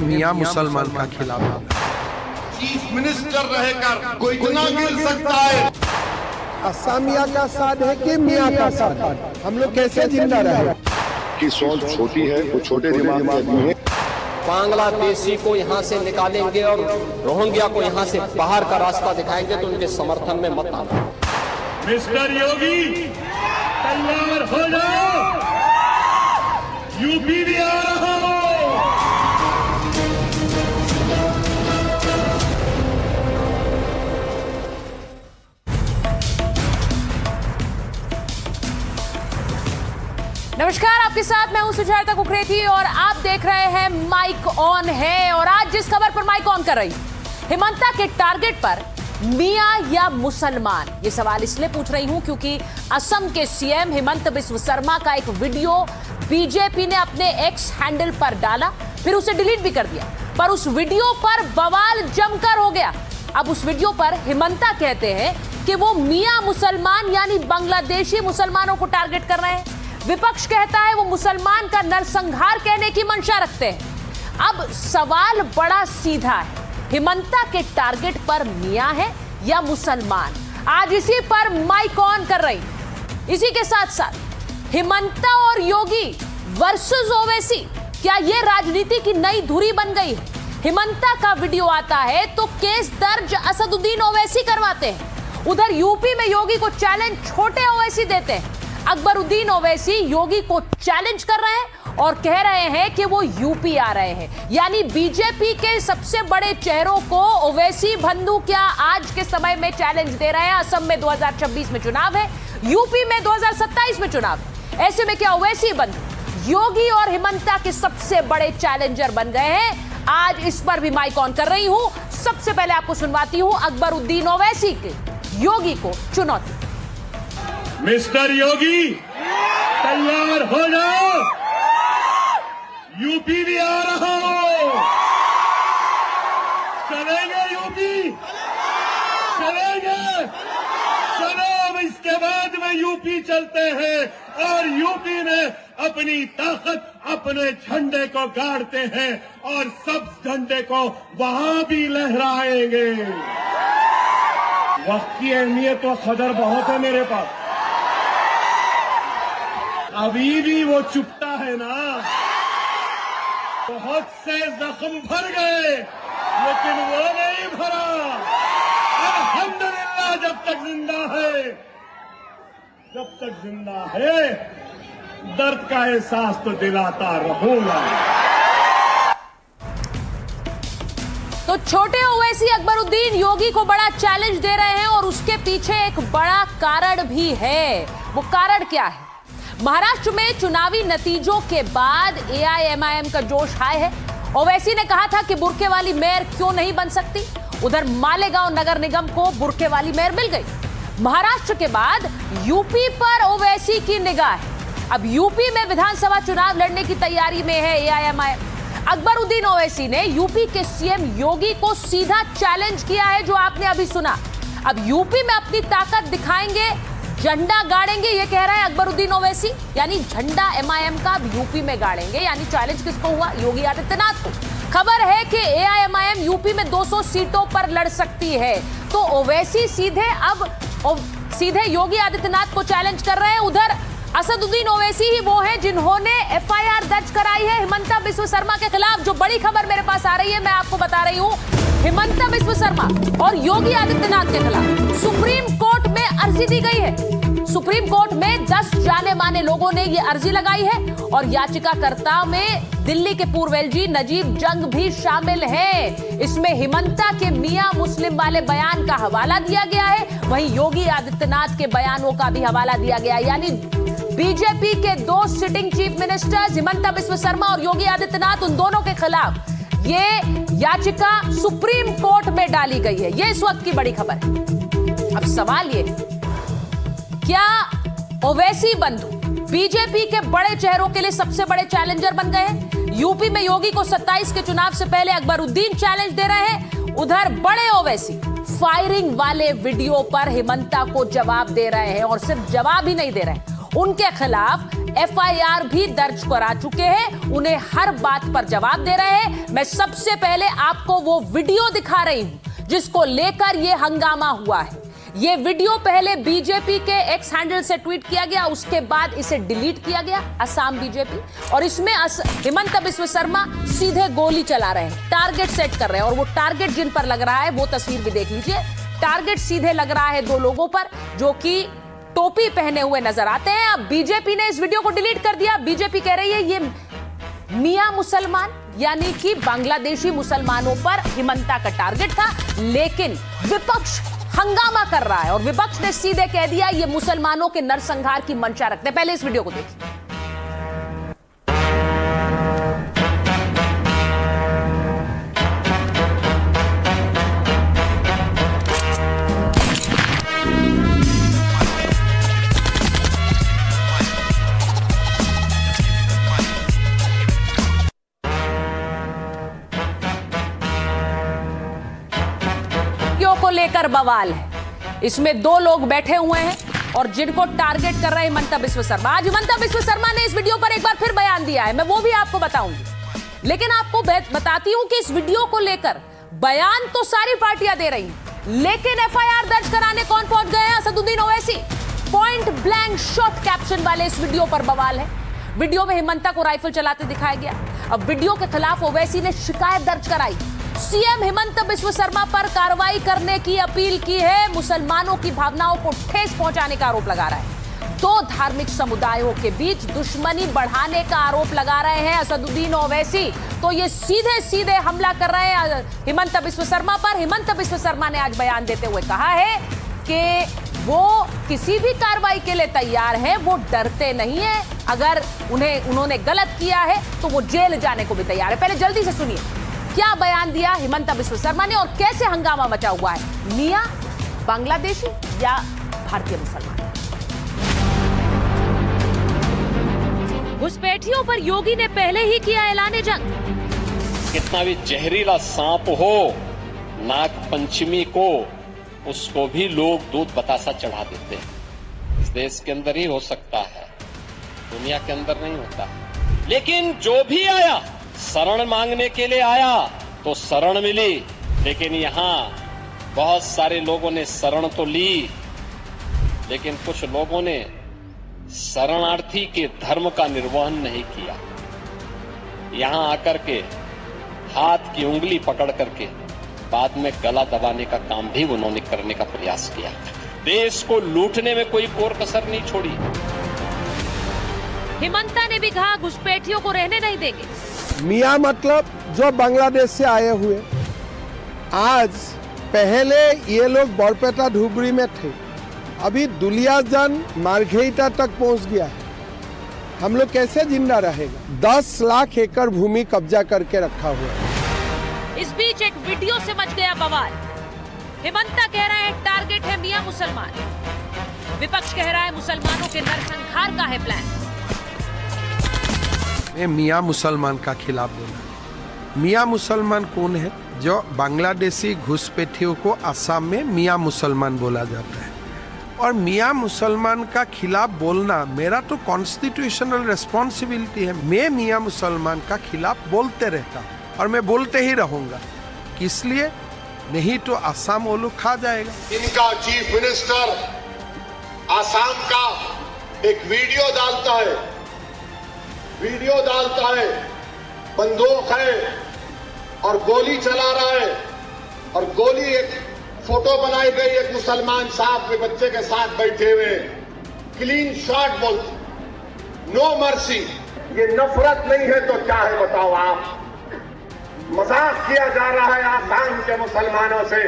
मियां मुसलमान का खिलाफ। चीफ मिनिस्टर रहकर कोई इतना गिर सकता है? असमिया का साथ है कि मियां का साथ है? हम लोग कैसे जिंदा रहे? की सोच छोटी है, वो छोटे दिमाग के आदमी है। बांग्लादेशी को यहाँ से निकालेंगे और रोहिंग्या को यहाँ से बाहर का रास्ता दिखाएंगे तो उनके समर्थन में मत आना। मिस्टर योगी तैयार हो जाओ, यूपी भी आ रहा हो। नमस्कार, आपके साथ मैं हूं सुजाता कुकरेती और आप देख रहे हैं माइक ऑन है। और आज जिस खबर पर माइक ऑन कर रही, हिमंता के टारगेट पर मियां या मुसलमान, ये सवाल इसलिए पूछ रही हूं क्योंकि असम के सीएम हिमंत बिस्व शर्मा का एक वीडियो बीजेपी ने अपने एक्स हैंडल पर डाला, फिर उसे डिलीट भी कर दिया। पर उस वीडियो पर बवाल जमकर हो गया। अब उस वीडियो पर हिमंता कहते हैं कि वो मियां मुसलमान यानी बांग्लादेशी मुसलमानों को टारगेट कर रहे हैं। विपक्ष कहता है वो मुसलमान का नरसंहार कहने की मंशा रखते हैं। अब सवाल बड़ा सीधा है, हिमंता के टारगेट पर मियां है या मुसलमान? आज इसी पर माइक ऑन कर रही। इसी के साथ साथ हिमंता और योगी वर्सेस ओवैसी, क्या ये राजनीति की नई धुरी बन गई है? हिमंता का वीडियो आता है तो केस दर्ज असदुद्दीन ओवैसी करवाते हैं। उधर यूपी में योगी को चैलेंज छोटे ओवैसी देते हैं। अकबरुद्दीन ओवैसी योगी को चैलेंज कर रहे हैं और कह रहे हैं कि वो यूपी आ रहे हैं। यानी बीजेपी के सबसे बड़े चेहरों को ओवैसी बंधु क्या आज के समय में चैलेंज दे रहे हैं। असम में 2026 में चुनाव है, यूपी में 2027 में चुनाव है। ऐसे में क्या ओवैसी बंधु योगी और हिमंता के सबसे बड़े चैलेंजर बन गए हैं? आज इस पर भी माइक ऑन कर रही हूं। सबसे पहले आपको सुनवाती हूं अकबरुद्दीन ओवैसी के योगी को चुनौती। मिस्टर योगी तैयार हो जाओ, यूपी भी आ रहा हो। चलेंगे यूपी, चलेंगे, चलो अब इसके बाद में यूपी चलते हैं और यूपी में अपनी ताकत अपने झंडे को गाड़ते हैं और सब झंडे को वहां भी लहराएंगे। वक्त की अहमियत तो कदर बहुत है मेरे पास, अभी भी वो चुपता है ना। बहुत से जख्म भर गए लेकिन वो नहीं भरा। अल्हम्दुलिल्लाह जब तक जिंदा है, जब तक जिंदा है दर्द का एहसास तो दिलाता रहूंगा। तो छोटे ओवैसी अकबरुद्दीन योगी को बड़ा चैलेंज दे रहे हैं और उसके पीछे एक बड़ा कारण भी है। वो कारण क्या है? महाराष्ट्र में चुनावी नतीजों के बाद एआईएमआईएम का जोश हाई है। ओवैसी ने कहा था कि बुर्के वाली मेयर क्यों नहीं बन सकती। उधर मालेगांव नगर निगम को बुर्के वाली मेयर मिल गई। महाराष्ट्र के बाद यूपी पर ओवैसी की निगाह है। अब यूपी में विधानसभा चुनाव लड़ने की तैयारी में है एआईएमआईएम। अकबरुद्दीन ओवैसी ने यूपी के सीएम योगी को सीधा चैलेंज किया है, जो आपने अभी सुना। अब यूपी में अपनी ताकत दिखाएंगे, झंडा गाड़ेंगे, ये कह रहा है अकबरुद्दीन ओवैसी। यानी झंडा एमआईएम का यूपी में गाड़ेंगे। यानी चैलेंज किसको हुआ? योगी आदित्यनाथ को। खबर है कि एआईएमआईएम यूपी में 200 सीटों पर लड़ सकती है। तो ओवैसी सीधे योगी आदित्यनाथ को चैलेंज कर रहे हैं। उधर असदुद्दीन ओवैसी ही वो हैं जिन्होंने एफआईआर दर्ज कराई है हिमंता बिस्व शर्मा के खिलाफ। जो बड़ी खबर मेरे पास आ रही है, मैं आपको बता रही हूं, हिमंता बिस्व शर्मा और योगी आदित्यनाथ के खिलाफ सुप्रीम कोर्ट में अर्जी दी गई है। सुप्रीम कोर्ट में 10 जाने माने लोगों ने ये अर्जी लगाई है और याचिकाकर्ताओं में दिल्ली के पूर्व एलजी नजीब जंग भी शामिल हैं। इसमें हिमंता के मियां मुस्लिम वाले बयान का हवाला दिया गया है, वहीं योगी आदित्यनाथ के बयानों का भी हवाला दिया गया है। यानी बीजेपी के 2 sitting chief ministers Himanta Biswa Sharma और योगी आदित्यनाथ, उन दोनों के खिलाफ ये याचिका सुप्रीम कोर्ट में डाली गई है। ये इस वक्त की बड़ी खबर है। अब सवाल ये, क्या ओवैसी बंधु बीजेपी के बड़े चेहरों के लिए सबसे बड़े चैलेंजर बन गए हैं? यूपी में योगी को 27 के चुनाव से पहले अकबरुद्दीन चैलेंज दे रहे हैं। उधर बड़े ओवैसी फायरिंग वाले वीडियो पर हिमंता को जवाब दे रहे हैं और सिर्फ जवाब ही नहीं दे रहे हैं, उनके खिलाफ FIR भी दर्ज करा चुके हैं, उन्हें हर बात पर जवाब दे रहे हैं। मैं सबसे पहले आपको वो वीडियो दिखा रही हूं जिसको लेकर ये हंगामा हुआ है। ये वीडियो पहले बीजेपी के एक्स हैंडल से ट्वीट किया गया, उसके बाद इसे डिलीट किया गया असम बीजेपी, और इसमें हिमंत बिस्व शर्मा सीधे गोली चला रहे हैं, टारगेट सेट कर रहे हैं, और वो टारगेट जिन पर लग रहा है वो तस्वीर भी देख लीजिए। टारगेट सीधे लग रहा है दो लोगों पर जो कि टोपी पहने हुए नजर आते हैं। अब बीजेपी ने इस वीडियो को डिलीट कर दिया। बीजेपी कह रही है ये मियां मुसलमान यानी कि बांग्लादेशी मुसलमानों पर हिमंता का टारगेट था, लेकिन विपक्ष हंगामा कर रहा है और विपक्ष ने सीधे कह दिया ये मुसलमानों के नरसंहार की मंशा रखते हैं। पहले इस वीडियो को देखिए। को लेकर बवाल है, इसमें दो लोग बैठे हुए हैं और जिनको टारगेट कर रहे हैं हिमंत बिस्व शर्मा। आज हिमंत बिस्व शर्मा ने इस वीडियो पर एक बार फिर बयान दिया है, मैं वो भी आपको बताऊंगी, लेकिन आपको बताती हूं कि इस वीडियो को लेकर बयान तो सारी पार्टियां दे रही हैं, लेकिन FIR दर्ज कराने कौन पहुंच गए हैं? Asaduddin Owaisi. Point blank shot caption वाले इस वीडियो पर बवाल है। वीडियो में हिमंता को राइफल चलाते दिखाया गया। अब वीडियो के खिलाफ ओवैसी ने शिकायत दर्ज कराई, सीएम हिमंत बिस्व शर्मा पर कार्रवाई करने की अपील की है, मुसलमानों की भावनाओं को ठेस पहुंचाने का आरोप लगा रहा है, दो धार्मिक समुदायों के बीच दुश्मनी बढ़ाने का आरोप लगा रहे हैं असदुद्दीन ओवैसी। तो ये सीधे सीधे हमला कर रहे हैं हिमंत बिस्व शर्मा पर। हिमंत बिस्व शर्मा ने आज बयान देते हुए कहा है कि वो किसी भी कार्रवाई के लिए तैयार हैं, वो डरते नहीं है, अगर उन्होंने गलत किया है तो वो जेल जाने को भी तैयार है। पहले जल्दी से सुनिए क्या बयान दिया हिमंत बिस्व शर्मा ने और कैसे हंगामा मचा हुआ है, मियां बांग्लादेशी या भारतीय मुसलमान। घुसपैठियों पर योगी ने पहले ही किया ऐलान जंग। कितना भी जहरीला सांप हो नाग पंचमी को, उसको भी लोग दूध बतासा चढ़ा देते हैं। इस देश के अंदर ही हो सकता है, दुनिया के अंदर नहीं होता। लेकिन जो भी आया शरण मांगने के लिए आया तो शरण मिली, लेकिन यहां बहुत सारे लोगों ने शरण तो ली, लेकिन कुछ लोगों ने शरणार्थी के धर्म का निर्वहन नहीं किया। यहां आकर के हाथ की उंगली पकड़ करके बाद में गला दबाने का काम भी उन्होंने करने का प्रयास किया। देश को लूटने में कोई कोर कसर नहीं छोड़ी। हिमंता ने भी कहा घुसपैठियों को रहने नहीं देंगे। मियां मतलब जो बांग्लादेश से आए हुए, आज पहले ये लोग बरपेटा धुबरी में थे, अभी दुलियाजन मार्घेटा तक पहुंच गया है। हम लोग कैसे जिंदा रहेगा? 10 लाख एकड़ भूमि कब्जा करके रखा हुआ है। इस बीच एक वीडियो से मच गया बवाल। हिमंता कह रहा है टारगेट है मियां मुसलमान, विपक्ष कह रहा है मुसलमानों के नरसंहार का है प्लान। मैं मियां मुसलमान का खिलाफ बोला। मियां मुसलमान कौन है? जो बांग्लादेशी घुसपैठियों को असम में मियां मुसलमान बोला जाता है, और मियां मुसलमान का खिलाफ बोलना मेरा तो कॉन्स्टिट्यूशनल रिस्पॉन्सिबिलिटी है। मैं मियां मुसलमान का खिलाफ बोलते रहता हूँ और मैं बोलते ही रहूंगा, इसलिए नहीं तो असम वो लोग खा जाएगा। इनका चीफ मिनिस्टर असम का एक वीडियो डालता है, बंदूक है और गोली चला रहा है, और गोली एक फोटो बनाई गई एक मुसलमान साहब के बच्चे के साथ बैठे हुए, क्लीन शॉट बोलते, नो मर्सी। ये नफरत नहीं है तो क्या है बताओ आप? मजाक किया जा रहा है आसाम के मुसलमानों से।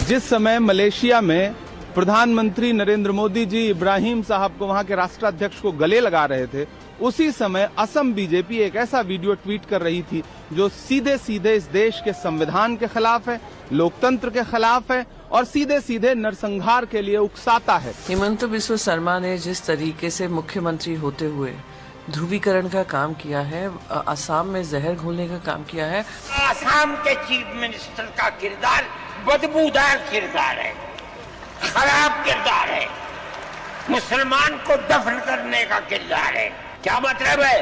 जिस समय मलेशिया में प्रधानमंत्री नरेंद्र मोदी जी इब्राहिम साहब को, वहां के राष्ट्राध्यक्ष को गले लगा रहे थे, उसी समय असम बीजेपी एक ऐसा वीडियो ट्वीट कर रही थी जो सीधे सीधे इस देश के संविधान के खिलाफ है, लोकतंत्र के खिलाफ है और सीधे सीधे नरसंहार के लिए उकसाता है। हिमंत बिस्व शर्मा ने जिस तरीके से मुख्यमंत्री होते हुए ध्रुवीकरण का काम किया है, असम में जहर घोलने का काम किया है। असम के चीफ मिनिस्टर का किरदार बदबूदार किरदार है, खराब किरदार है। मुसलमान को दफन करने का किरदार है। क्या मतलब है?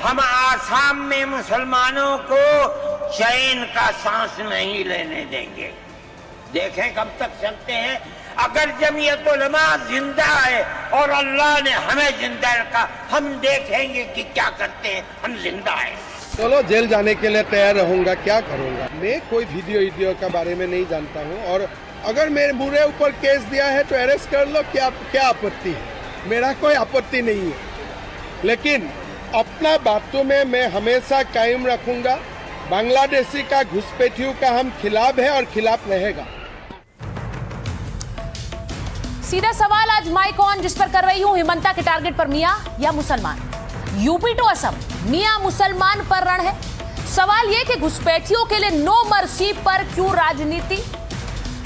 हम आसाम में मुसलमानों को चैन का सांस नहीं लेने देंगे। देखें कब तक चलते हैं। अगर जमीयत उलमा जिंदा है और अल्लाह ने हमें जिंदा रखा, हम देखेंगे कि क्या करते हैं। हम जिंदा है। चलो जेल जाने के लिए तैयार रहूंगा, क्या करूंगा। मैं कोई वीडियो के बारे में नहीं जानता हूं, और अगर मेरे मेरे ऊपर केस दिया है तो अरेस्ट कर लो, क्या आपत्ति है? मेरा कोई आपत्ति नहीं है, लेकिन अपना बातों में मैं हमेशा कायम रखूंगा। बांग्लादेशी का घुसपैठियों का हम खिलाफ है और खिलाफ रहेगा। सीधा सवाल आज माइक ऑन जिस पर कर रही हूं, हिमंता के टारगेट पर मियां या मुसलमान? यूपी टू असम मियां मुसलमान पर रण है। सवाल यह कि घुसपैठियों के लिए नो मर्सी पर क्यों राजनीति?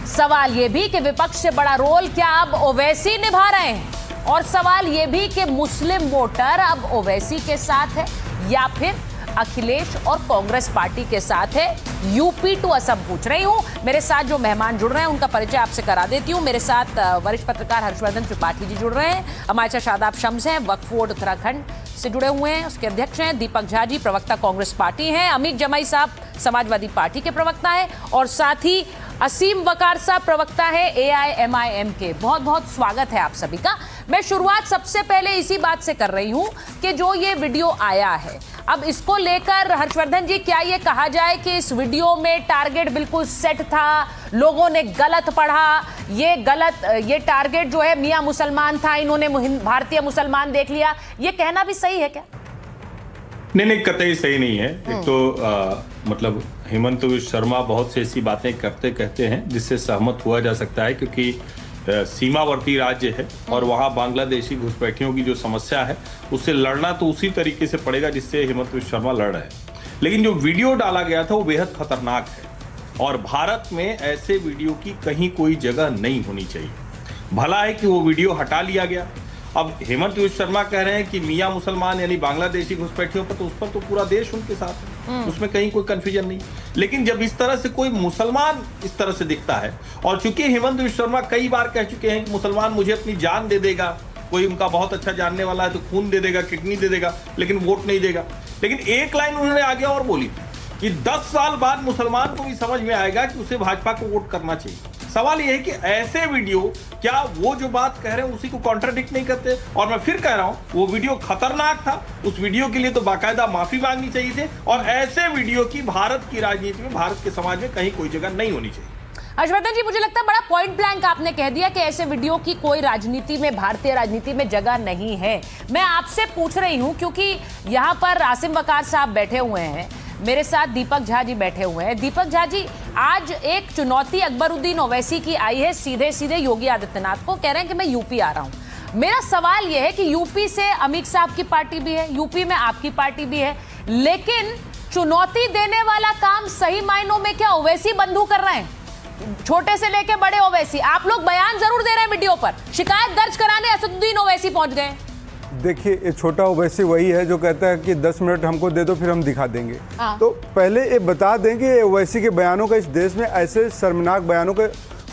सवाल यह भी कि विपक्ष से बड़ा रोल क्या अब ओवैसी निभा रहे हैं? और सवाल यह भी कि मुस्लिम वोटर अब ओवैसी के साथ है या फिर अखिलेश और कांग्रेस पार्टी के साथ है। यूपी टू असम पूछ रही हूं। मेरे साथ जो मेहमान जुड़ रहे हैं उनका परिचय आपसे करा देती हूं। मेरे साथ वरिष्ठ पत्रकार हर्षवर्धन त्रिपाठी जी जुड़ रहे हैं। हमारे साथ शादाब शम्स हैं, वक्फ बोर्ड उत्तराखंड से जुड़े हुए हैं, उसके अध्यक्ष हैं। दीपक झा जी प्रवक्ता कांग्रेस पार्टी हैं। अमीर जमाई साहब समाजवादी पार्टी के प्रवक्ता हैं, और साथ ही असीम वकार साहब प्रवक्ता है AIMIM के। बहुत बहुत स्वागत है आप सभी का। मैं शुरुआत सबसे पहले इसी बात से कर रही हूं कि जो ये वीडियो आया है, अब इसको लेकर हर्षवर्धन जी क्या ये कहा जाए कि इस वीडियो में टारगेट बिल्कुल सेट था, लोगों ने गलत पढ़ा, ये टारगेट जो है मियां मुसलमान था, इन्होंने भारतीय मुसलमान देख लिया, ये कहना भी सही है क्या? नहीं, कतई सही नहीं है। एक तो मतलब हेमंत विश्व शर्मा बहुत सी ऐसी बातें कहते हैं जिससे सहमत हुआ जा सकता है, क्योंकि सीमावर्ती राज्य है और वहाँ बांग्लादेशी घुसपैठियों की जो समस्या है उससे लड़ना तो उसी तरीके से पड़ेगा जिससे हेमंत विश्व शर्मा लड़ रहे हैं। लेकिन जो वीडियो डाला गया था वो बेहद खतरनाक है, और भारत में ऐसे वीडियो की कहीं कोई जगह नहीं होनी चाहिए। भला है कि वो वीडियो हटा लिया गया। अब हेमंत विश्व शर्मा कह रहे हैं कि मियां मुसलमान यानी बांग्लादेशी घुसपैठियों पर, तो उस पर तो पूरा देश उनके साथ है, उसमें कहीं कोई कंफ्यूजन नहीं। लेकिन जब इस तरह से कोई मुसलमान इस तरह से दिखता है, और चूंकि हेमंत विश्व शर्मा कई बार कह चुके हैं कि मुसलमान मुझे अपनी जान दे देगा, कोई उनका बहुत अच्छा जानने वाला है तो खून दे देगा, किडनी दे देगा, लेकिन वोट नहीं देगा। लेकिन एक लाइन उन्होंने आगे और बोली कि 10 साल बाद मुसलमान को भी समझ में आएगा कि उसे भाजपा को वोट करना चाहिए। सवाल यह है कि ऐसे वीडियो क्या वो जो बात कह रहे हैं उसी को कॉन्ट्राडिक्ट नहीं करते? और मैं फिर कह रहा हूं, वो वीडियो खतरनाक था, उस वीडियो के लिए तो बाकायदा माफी मांगनी चाहिए थी, और ऐसे वीडियो की भारत की राजनीति में, भारत के समाज में कहीं कोई जगह नहीं होनी चाहिए। हर्षवर्धन जी, मुझे लगता है बड़ा पॉइंट ब्लैंक आपने कह दिया कि ऐसे वीडियो की कोई राजनीति में, भारतीय राजनीति में जगह नहीं है। मैं आपसे पूछ रही हूं क्योंकि यहां पर आसिम वकार साहब बैठे हुए हैं, मेरे साथ दीपक झा जी बैठे हुए हैं। दीपक झा जी, आज एक चुनौती अकबरुद्दीन ओवैसी की आई है सीधे सीधे योगी आदित्यनाथ को, कह रहे हैं कि मैं यूपी आ रहा हूं। मेरा सवाल यह है कि यूपी से अमित साहब की पार्टी भी है, यूपी में आपकी पार्टी भी है, लेकिन चुनौती देने वाला काम सही मायनों में क्या ओवैसी बंधु कर रहे हैं? छोटे से लेके बड़े ओवैसी। आप लोग बयान जरूर दे रहे हैं वीडियो पर, शिकायत दर्ज कराने असदुद्दीन ओवैसी पहुंच गए। देखिए, ये छोटा ओवैसी वही है जो कहता है कि 10 मिनट हमको दे दो फिर हम दिखा देंगे। तो पहले ये बता दें कि ओवैसी के बयानों का इस देश में, ऐसे शर्मनाक बयानों का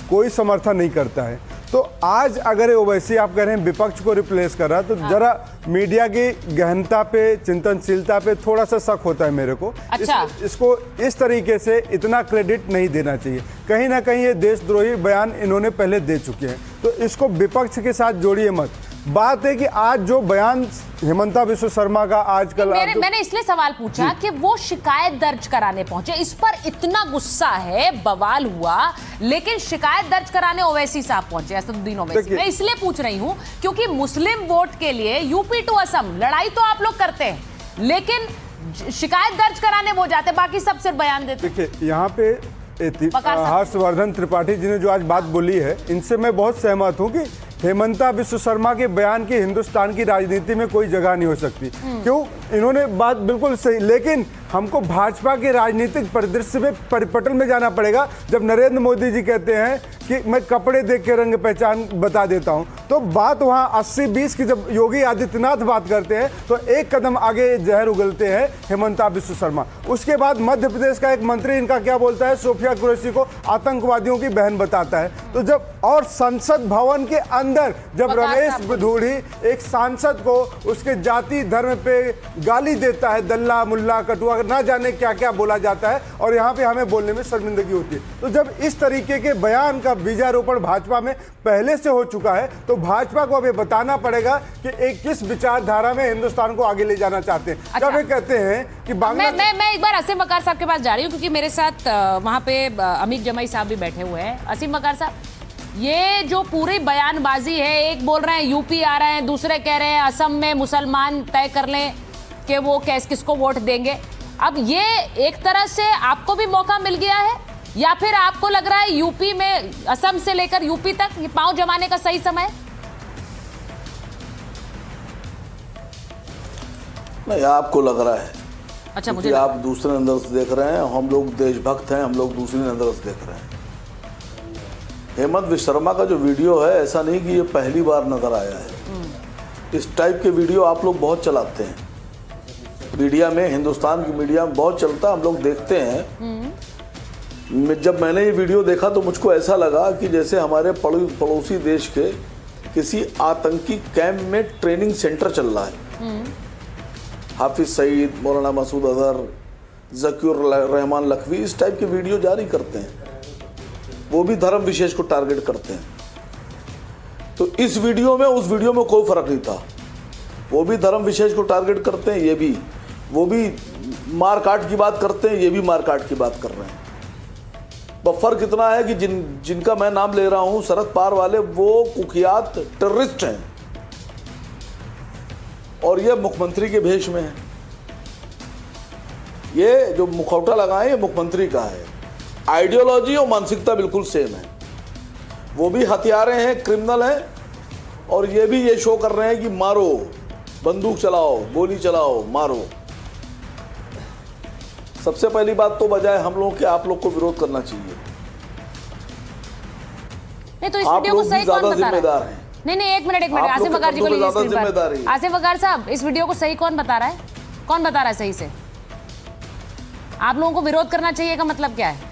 कोई समर्थन नहीं करता है। तो आज अगर ओवैसी आप कह रहे हैं विपक्ष को रिप्लेस कर रहा है, तो जरा मीडिया की गहनता पे, चिंतनशीलता पे थोड़ा सा शक होता है मेरे को। अच्छा। इसको इस तरीके से इतना क्रेडिट नहीं देना चाहिए। कहीं ना कहीं ये देशद्रोही बयान इन्होंने पहले दे चुके हैं, तो इसको विपक्ष के साथ जोड़िए मत। बात है कि आज जो बयान हेमंता विश्व शर्मा का आजकल, मैंने इसलिए सवाल पूछा कि वो शिकायत दर्ज कराने पहुंचे, इस पर इतना गुस्सा है, बवाल हुआ, लेकिन शिकायत दर्ज कराने ओवैसी साहब पहुंचे, असदुद्दीन ओवैसी। मैं इसलिए पूछ रही हूं क्योंकि मुस्लिम वोट के लिए यूपी टू असम लड़ाई तो आप लोग करते हैं, लेकिन शिकायत दर्ज कराने वो जाते, बाकी सब सिर्फ बयान देते। देखिए, यहाँ पे हर्षवर्धन त्रिपाठी जी ने जो आज बात बोली है, इनसे मैं बहुत सहमत हूँ कि हेमंता विश्व शर्मा के बयान की हिंदुस्तान की राजनीति में कोई जगह नहीं हो सकती। क्यों? इन्होंने बात बिल्कुल सही, लेकिन हमको भाजपा के राजनीतिक परिदृश्य में परिपटल में जाना पड़ेगा। जब नरेंद्र मोदी जी कहते हैं कि मैं कपड़े देख के रंग पहचान बता देता हूं, तो बात वहां 80-20 की जब योगी आदित्यनाथ बात करते हैं तो एक कदम आगे जहर उगलते हैं हेमंता बिस्व शर्मा। उसके बाद मध्य प्रदेश का एक मंत्री इनका क्या बोलता है, सोफिया कुरैशी को आतंकवादियों की बहन बताता है। तो जब और संसद भवन के अंदर जब रमेश बिधूड़ी एक सांसद को उसके जाति धर्म पे गाली देता है, दल्ला मुल्ला कटुआ ना जाने क्या क्या बोला जाता है, और यहाँ पे हमें बोलने में शर्मिंदगी होती है। तो जब इस तरीके के बयान का बीजारोपण भाजपा में पहले से हो चुका है, तो भाजपा को अब ये बताना पड़ेगा कि एक किस विचारधारा में हिंदुस्तान को आगे ले जाना चाहते हैं। अच्छा। जब ये कहते हैं कि बांग्लादेश, मैं एक बार असीम वकार साहब के पास जा रही हूँ, क्योंकि मेरे साथ वहाँ पे अमित जमाई साहब भी बैठे हुए हैं। असीम वकार साहब, ये जो पूरी बयानबाजी है, एक बोल रहे हैं यूपी आ रहे हैं, दूसरे कह रहे हैं असम में मुसलमान तय कर लें कि वो किसको वोट देंगे। अब ये एक तरह से आपको भी मौका मिल गया है, या फिर आपको लग रहा है यूपी में, असम से लेकर यूपी तक ये पांव जमाने का सही समय? नहीं, आपको लग रहा है। अच्छा, मुझे आप दूसरे नजर से देख रहे हैं, हम लोग देशभक्त हैं, हम लोग दूसरी नजर से देख रहे हैं। हेमंत विश्व शर्मा का जो वीडियो है, ऐसा नहीं कि ये पहली बार नजर आया है। इस टाइप के वीडियो आप लोग बहुत चलाते हैं मीडिया में, हिंदुस्तान की मीडिया में बहुत चलता है, हम लोग देखते हैं। जब मैंने ये वीडियो देखा तो मुझको ऐसा लगा कि जैसे हमारे पड़ोसी देश के किसी आतंकी कैंप में ट्रेनिंग सेंटर चल रहा है। हाफिज सईद, मौलाना मसूद अजहर, ज़कीउर रहमान लखवी इस टाइप के वीडियो जारी करते हैं, वो भी धर्म विशेष को टारगेट करते हैं। तो इस वीडियो में उस वीडियो में कोई फर्क नहीं था, वो भी धर्म विशेष को टारगेट करते हैं, ये भी, वो भी मारकाट की बात करते हैं, ये भी मारकाट की बात कर रहे हैं। बस फर्क इतना है कि जिनका मैं नाम ले रहा हूं, शरद पवार वाले, वो कुख्यात टेररिस्ट हैं और ये मुख्यमंत्री के भेष में है। ये जो मुखौटा लगाए ये मुख्यमंत्री का है। आइडियोलॉजी और मानसिकता बिल्कुल सेम है। वो भी हथियारे हैं, क्रिमिनल हैं, और ये भी ये शो कर रहे हैं कि मारो, बंदूक चलाओ, गोली चलाओ, मारो। सबसे पहली बात तो बजाय हम लोग के आप लोग को विरोध करना चाहिए। नहीं तो इस वीडियो को सही कौन बता रहा है? नहीं, एक मिनट आसिफ वकार जी को लीजिए स्क्रीन पर। आसिफ वकार साहब, इस वीडियो को सही कौन बता रहा है? कौन बता रहा है सही से? आप लोगों को विरोध करना चाहिए का मतलब क्या है?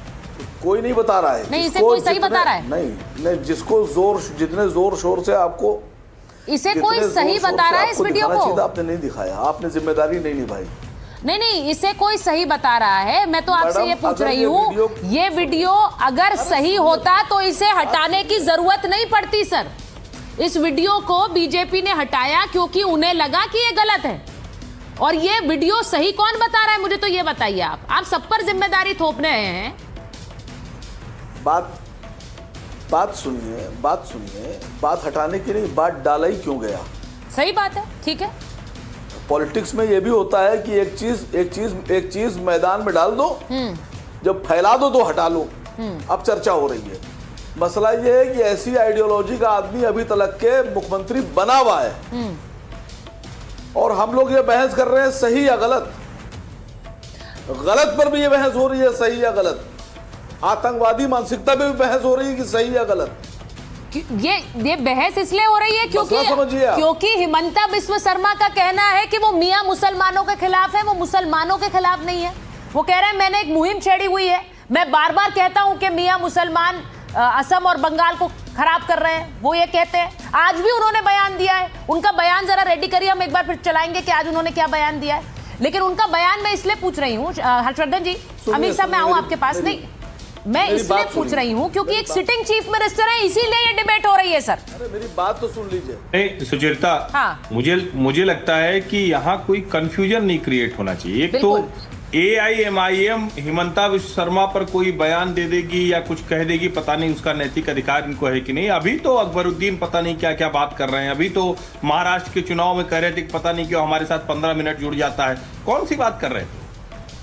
कोई नहीं बता रहा है। नहीं, इसे कोई सही बता रहा है? नहीं, जिसको जितने जोर शोर से आपको, इसे कोई सही बता रहा है इस वीडियो को? आपने नहीं दिखाया, आपने जिम्मेदारी नहीं निभाई। नहीं, इसे कोई सही बता रहा है। मैं तो आपसे ये पूछ रही हूँ, ये वीडियो अगर सही होता तो इसे हटाने की जरूरत नहीं पड़ती सर। इस वीडियो को बीजेपी ने हटाया क्योंकि उन्हें लगा कि ये गलत है। और ये वीडियो सही कौन बता रहा है, मुझे तो ये बताइए। आप सब पर जिम्मेदारी थोप रहे हैं। बात सुनिए, बात हटाने की नहीं, बात डाला ही क्यों गया? सही बात है, ठीक है। पॉलिटिक्स में ये भी होता है कि एक चीज मैदान में डाल दो, जब फैला दो तो हटा लो। अब चर्चा हो रही है। मसला ये है कि ऐसी आइडियोलॉजी का आदमी अभी तक के मुख्यमंत्री बना हुआ है, और हम लोग ये बहस कर रहे हैं सही या गलत। गलत पर भी ये बहस हो रही है, सही या गलत। आतंकवादी मानसिकता पे भी बहस हो रही है कि सही या गलत। ये बहस इसलिए हो रही है क्योंकि हिमंता बिस्व शर्मा का कहना है कि वो मियां मुसलमानों के खिलाफ है, वो मुसलमानों के खिलाफ नहीं है। वो कह रहे हैं मैंने एक मुहिम छेड़ी हुई है, मैं बार बार कहता हूं कि मियां मुसलमान असम और बंगाल को खराब कर रहे हैं। वो ये कहते हैं। आज भी उन्होंने बयान दिया है, उनका बयान जरा रेडी करिए, हम एक बार फिर चलाएंगे कि आज उन्होंने क्या बयान दिया है। लेकिन उनका बयान मैं इसलिए पूछ रही हूँ, हर्षवर्धन जी, अमित साहब, मैं आऊँ आपके पास? नहीं, मैं इसलिए पूछ रही हूँ क्योंकि एक सिटिंग चीफ मिनिस्टर है, इसीलिए ये डिबेट हो रही है सर। अरे मेरी बात तो सुन लीजिए। नहीं सुचेता, हाँ। मुझे लगता है कि यहाँ कोई कंफ्यूजन नहीं क्रिएट होना चाहिए। एक तो AIMIM हिमंता बिस्व शर्मा पर कोई बयान दे देगी या कुछ कह देगी, पता नहीं उसका नैतिक अधिकार इनको है कि नहीं। अभी तो अकबरुद्दीन पता नहीं क्या क्या बात कर रहे हैं। अभी तो महाराष्ट्र के चुनाव में कह रहे थे कि पता नहीं क्यों हमारे साथ 15 मिनट जुड़ जाता है। कौन सी बात कर रहे थे,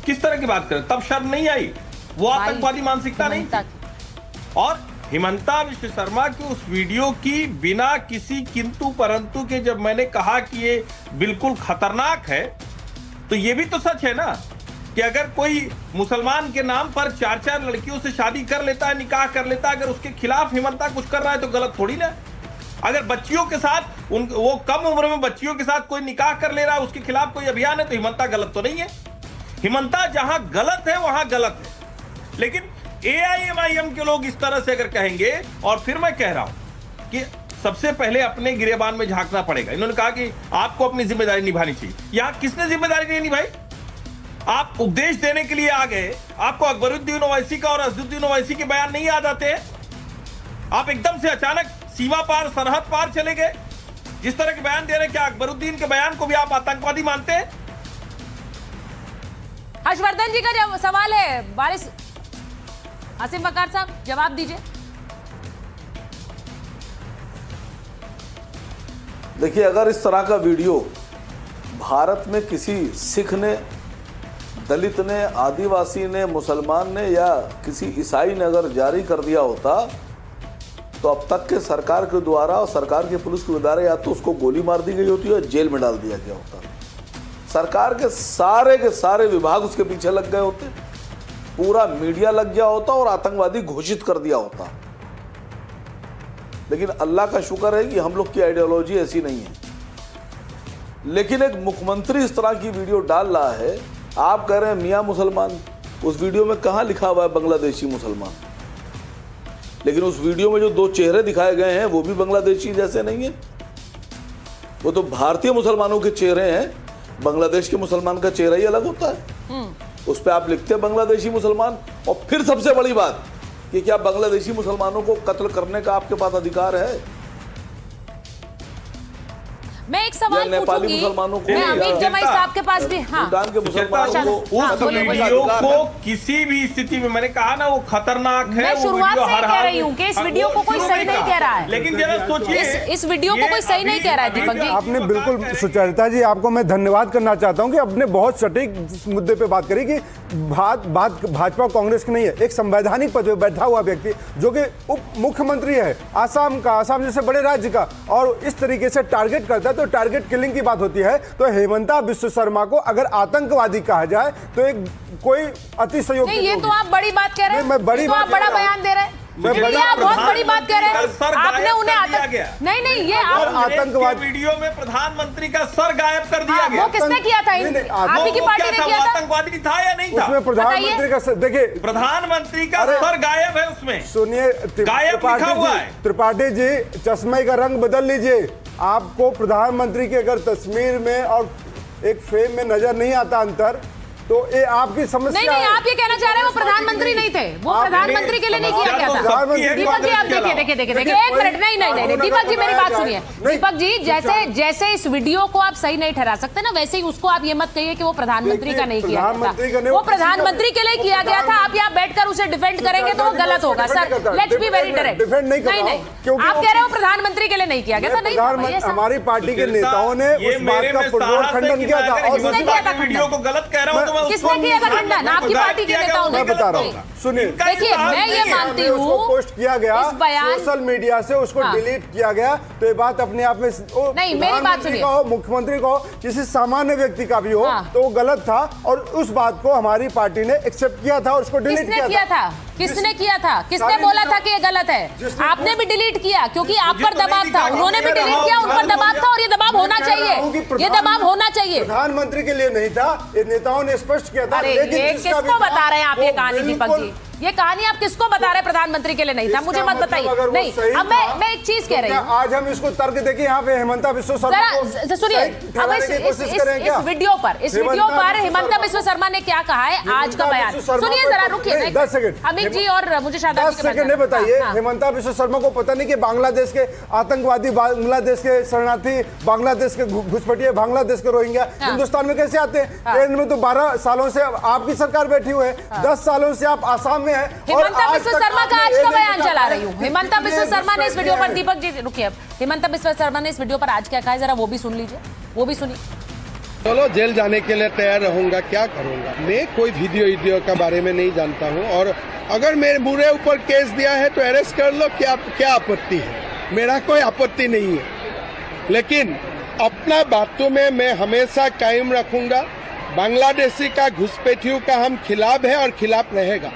किस तरह की बात कर रहे? तब शर्म नहीं आई, वो आतंकवादी मानसिकता नहीं थी। और हिमंता बिस्व शर्मा की उस वीडियो की बिना किसी किंतु परंतु के जब मैंने कहा कि ये बिल्कुल खतरनाक है, तो ये भी तो सच है ना कि अगर कोई मुसलमान के नाम पर 4-4 लड़कियों से शादी कर लेता है, निकाह कर लेता है, अगर उसके खिलाफ हिमंता कुछ कर रहा है तो गलत थोड़ी ना। अगर बच्चियों के साथ वो कम उम्र में बच्चियों के साथ कोई निकाह कर ले रहा है, उसके खिलाफ कोई अभियान है, तो हिमंता गलत तो नहीं है। हिमंता जहां गलत है वहां गलत है। लेकिन AIMIM के लोग इस तरह से अगर कहेंगे, और फिर मैं कह रहा हूं कि सबसे पहले अपने गिरेबान में झांकना पड़ेगा। इन्होंने कहा कि आपको अपनी जिम्मेदारी निभानी चाहिए। यहां किसने जिम्मेदारी नहीं निभाई? आप उपदेश देने के लिए आ गए, आपको अकबरुद्दीन ओवैसी का और असदुद्दीन ओवैसी के बयान नहीं याद आते हैं? आप एकदम से अचानक सीमा पार, सरहद पार चले गए। जिस तरह के बयान दे रहे हैं, क्या अकबरुद्दीन के बयान को भी आप आतंकवादी मानते हैं? हर्षवर्धन जी का जब सवाल है, बारिश आसिम वकार साहब जवाब दीजिए। देखिए, अगर इस तरह का वीडियो भारत में किसी सिख ने, दलित ने, आदिवासी ने, मुसलमान ने या किसी ईसाई ने अगर जारी कर दिया होता तो अब तक के सरकार के द्वारा और सरकार के पुलिस के द्वारा या तो उसको गोली मार दी गई होती है, जेल में डाल दिया गया होता। सरकार के सारे विभाग उसके पीछे लग गए होते, पूरा मीडिया लग गया होता और आतंकवादी घोषित कर दिया होता। लेकिन अल्लाह का शुक्र है कि हम लोग की आइडियोलॉजी ऐसी नहीं है। लेकिन एक मुख्यमंत्री इस तरह की वीडियो डाल रहा है, आप कह रहे हैं मियाँ मुसलमान। उस वीडियो में कहाँ लिखा हुआ है बांग्लादेशी मुसलमान? लेकिन उस वीडियो में जो 2 चेहरे दिखाए गए हैं वो भी बांग्लादेशी जैसे नहीं है, वो तो भारतीय मुसलमानों के चेहरे हैं। बांग्लादेश के मुसलमान का चेहरा ही अलग होता है। उस पर आप लिखते हैं बांग्लादेशी मुसलमान। और फिर सबसे बड़ी बात कि क्या बांग्लादेशी मुसलमानों को कत्ल करने का आपके पास अधिकार है? मैं एक सवाल पूछूंगी, मैं अमित जमाई साहब के पास भी, हाँ, भूटान के मुसलमानों को उस वीडियो को किसी भी स्थिति में, मैंने कहा ना, वो खतरनाक है। मैं शुरुआत से कह रही हूँ कि इस वीडियो को कोई सही नहीं कह रहा है। लेकिन जरा सोचिए, इस वीडियो को कोई सही नहीं कह रहा है। दीपक जी, आपने बिल्कुल, सुचरिता जी, आपको मैं धन्यवाद करना चाहता हूं कि आपने बहुत सटीक मुद्दे पे बात करी कि बात भाजपा कांग्रेस की नहीं है। एक संवैधानिक पद पे बैठा हुआ व्यक्ति जो कि उप मुख्यमंत्री है आसाम का, आसाम जैसे बड़े राज्य का, और इस तरीके से टारगेट करता है तो टारगेट किलिंग की बात होती है। तो हेमंता बिस्व शर्मा को अगर आतंकवादी कहा जाए तो एक कोई अतिशयोक्ति नहीं, ये तो आप बड़ी बात कह रहे हैं। मैं बड़ी बात, बड़ा बयान दे रहे हैं, आप बहुत बड़ी बात कह रहे हैं। आपने उन्हें नहीं, ये आप आतंकवादी वीडियो में प्रधानमंत्री का सर गायब कर दिया गया। वो किसने किया था? आप ही की पार्टी ने किया था। आतंकवादी था या नहीं था? उसमें प्रधानमंत्री का, देखिए, प्रधानमंत्री का सर गायब है उसमें। सुनिए, त्रिपाठी जी, चश्मे का रंग बदल लीजिए। आपको प्रधानमंत्री की अगर तस्वीर में और एक फ्रेम में नजर नहीं आता अंतर, तो ये आपकी समस्या नहीं, आप ये कहना चाह रहे हैं वो प्रधानमंत्री नहीं थे, वो प्रधानमंत्री के लिए नहीं किया गया था। दीपक जी, आप देखिए, एक मिनट, नहीं, दीपक जी मेरी बात सुनिए। दीपक जी, जैसे इस वीडियो को आप सही नहीं ठहरा सकते ना, वैसे ही उसको आप ये मत कहिए कि वो प्रधानमंत्री का नहीं किया गया था। वो प्रधानमंत्री के लिए किया गया था। आप यहाँ बैठकर उसे डिफेंड करेंगे तो वो गलत होगा। Sir, let's be very direct. नहीं, आप कह रहे हो प्रधानमंत्री के लिए नहीं किया गया था। नहीं, हमारी पार्टी के नेताओं ने उस बात का पुरजोर खंडन किया था। और वीडियो को गलत कह रहा हूँ, किसने किया था खंडन? आपकी पार्टी के नेताओं ने। मैं बता रहा हूँ, सुनिए, देखिए, मैं ये मानती हूँ पोस्ट किया गया, इस बयान सोशल मीडिया से उसको डिलीट किया गया, तो ये बात अपने आप में नहीं, मेरी बात सुनिए, मुख्यमंत्री को, किसी सामान्य व्यक्ति का भी हो तो वो गलत था, और उस बात को हमारी पार्टी ने एक्सेप्ट किया था और उसको डिलीट किया था। किसने किया था? किसने बोला था कि ये गलत है? आपने भी डिलीट किया क्योंकि आप पर दबाव था। उन्होंने भी डिलीट किया, उन पर दबाव था, और ये दबाव होना चाहिए, ये दबाव होना चाहिए। प्रधानमंत्री के लिए नहीं था, ये नेताओं ने स्पष्ट किया था। लेकिन किसको बता रहे हैं आप ये कहानी, दीपक जी? ये कहानी आप किसको बता रहे हैं? प्रधानमंत्री के लिए नहीं था, मुझे मत बताइए। नहीं, अब मैं एक चीज कह रही हूँ, आज हम इसको तर्क देखिए, यहाँ पे हेमंता बिस्व शर्मा को सुनिए। अब इस वीडियो पर हेमंता बिस्व शर्मा ने क्या कहा है, आज का बयान सुनिए जरा, रुकिए 10 सेकंड। अमित जी और मुझे शायद 10 सेकंड बताइए। हेमंता बिस्व शर्मा को पता नहीं कि बांग्लादेश के आतंकवादी, बांग्लादेश के शरणार्थी, बांग्लादेश के घुसपैठिए, बांग्लादेश के रोहिंग्या हिंदुस्तान में कैसे आते हैं? इनमें तो 12 सालों से आपकी सरकार बैठी हुई है, 10 सालों से आप आसाम में है। हेमंता बिस्व शर्मा का आज का बयान चला रही हूँ। हेमंता बिस्व शर्मा ने इस वीडियो पर, दीपक जी रुकिए, अब हेमंता बिस्व शर्मा ने इस वीडियो पर आज क्या कहा है, जरा वो भी सुन लीजिए, वो भी सुनिए। चलो, जेल जाने के लिए तैयार रहूंगा, क्या करूंगा। मैं कोई वीडियो के बारे में नहीं जानता हूं, और अगर मेरे मेरे ऊपर केस दिया है तो अरेस्ट कर लो, क्या आपत्ति है? मेरा कोई आपत्ति नहीं है। लेकिन अपना बातों में मैं हमेशा कायम रखूंगा, बांग्लादेशी का घुसपैठियों का हम खिलाफ है और खिलाफ रहेगा।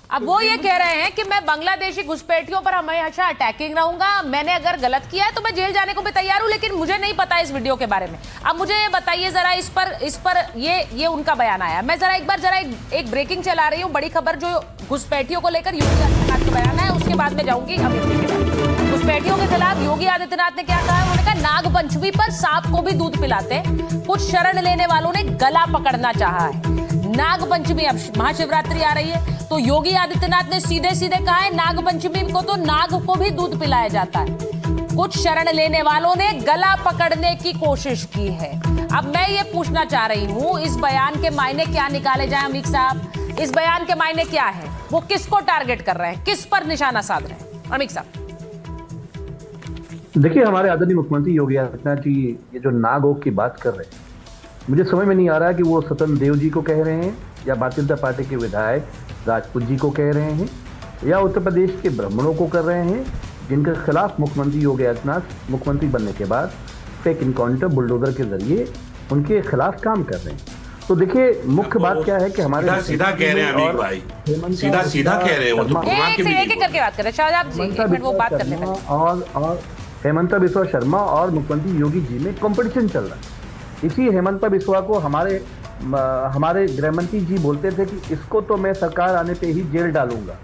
अब वो ये कह रहे हैं कि मैं बांग्लादेशी घुसपैठियों पर हमेशा अटैकिंग रहूंगा, मैंने अगर गलत किया है तो मैं जेल जाने को भी तैयार हूं, लेकिन मुझे नहीं पता इस वीडियो के बारे में। अब मुझे ये बताइए जरा, इस पर ये उनका बयान आया। मैं जरा एक ब्रेकिंग चला रही हूँ, बड़ी खबर जो घुसपैठियों को लेकर योगी आदित्यनाथ का बयान है, उसके बाद में जाऊंगी। घुसपैठियों के खिलाफ योगी आदित्यनाथ ने क्या कहा? उन्होंने कहा नाग पंचमी पर सांप को भी दूध पिलाते, कुछ शरण लेने वालों ने गला पकड़ना चाहा है। नाग पंचमी, अब महाशिवरात्रि आ रही है, तो योगी आदित्यनाथ ने सीधे सीधे कहा है नाग पंचमी को तो नाग को भी दूध पिलाया जाता है। कुछ शरण लेने वालों ने गला पकड़ने की कोशिश की है। अब मैं ये पूछना चाह रही हूं, इस बयान के मायने क्या निकाले जाएं अमीक साहब? इस बयान के मायने क्या है? वो किसको टारगेट कर रहे हैं, किस पर निशाना साध रहे हैं अमीक साहब? देखिए, हमारे आदरणीय मुख्यमंत्री योगी आदित्यनाथ जी ये जो नागोग की बात कर रहे हैं, मुझे समझ में नहीं आ रहा है कि वो सतन देव जी को कह रहे हैं या भारतीय जनता पार्टी के विधायक राजपूत जी को कह रहे हैं या उत्तर प्रदेश के ब्राह्मणों को कर रहे हैं, जिनके खिलाफ मुख्यमंत्री योगी आदित्यनाथ मुख्यमंत्री बनने के बाद फेक इनकाउंटर बुलडोजर के जरिए उनके खिलाफ काम कर रहे हैं। तो देखिए, मुख्य बात क्या है कि हमारे सीधा कह रहे हैं अमीक भाई, सीधा कह रहे हैं वो तो एक करके बात कर रहे हैं। शाहजाद जी एक मिनट वो बात करने में, और हेमंता बिस्वा शर्मा और मुख्यमंत्री योगी जी में कंपटीशन चल रहा है। इसी हेमंता बिस्वा को हमारे गृहमंत्री जी बोलते थे कि इसको तो मैं सरकार आने पे ही जेल डालूंगा।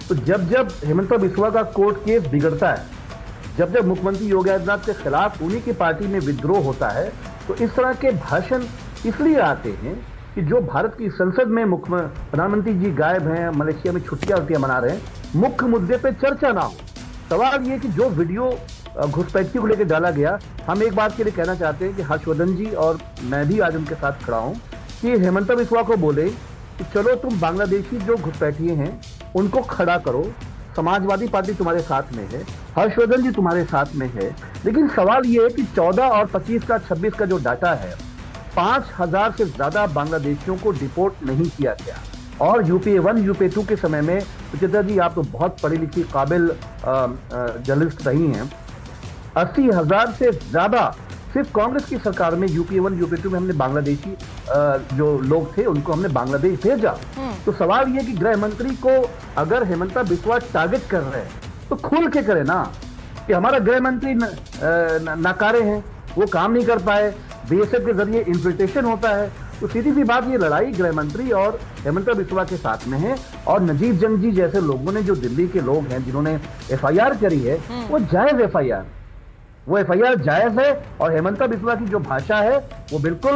तो जब हेमंता बिस्वा का कोर्ट केस बिगड़ता है, जब मुख्यमंत्री योगी आदित्यनाथ के खिलाफ उन्हीं की पार्टी में विद्रोह होता है, तो इस तरह के भाषण इसलिए आते हैं कि जो भारत की संसद में प्रधानमंत्री जी गायब हैं, मलेशिया में छुट्टियां मना रहे हैं, मुख्य मुद्दे पे चर्चा ना हो। सवाल ये कि जो वीडियो घुसपैठी को लेकर डाला गया, हम एक बात के लिए कहना चाहते हैं कि हर्षवर्धन जी और मैं भी आज उनके साथ खड़ा हूं कि हेमंता बिस्वा को बोले कि चलो तुम बांग्लादेशी जो घुसपैठिए हैं उनको खड़ा करो, समाजवादी पार्टी तुम्हारे साथ में है, हर्षवर्धन जी तुम्हारे साथ में है। लेकिन सवाल ये है कि 14 और 25 का 26 का जो डाटा है, 5000 से ज्यादा बांग्लादेशियों को डिपोर्ट नहीं किया गया। और यूपीए 1 यूपीए 2 के समय में, सुचित्रा जी आप तो बहुत पढ़ी लिखी काबिल जर्नलिस्ट रही हैं, 80,000 से ज्यादा सिर्फ कांग्रेस की सरकार में यूपीए 1 यूपीए 2 में हमने बांग्लादेशी जो लोग थे उनको हमने बांग्लादेश भेजा। तो सवाल ये कि गृह मंत्री को अगर हेमंता बिस्वा टारगेट कर रहे हैं तो खुल के करे ना, कि हमारा गृह मंत्री नाकारे हैं, वो काम नहीं कर पाए, बीएसएफ के जरिए इन्फिल्ट्रेशन होता है। तो सीधी सी बात, ये लड़ाई गृह मंत्री और हेमंता बिस्वा के साथ में है। और नजीब जंग जी जैसे लोगों ने, जो दिल्ली के लोग हैं जिन्होंने एफआईआर करी है, वो जायज एफआईआर, वो एफआईआर जायज है। और हेमंता बिस्वा की जो भाषा है वो बिल्कुल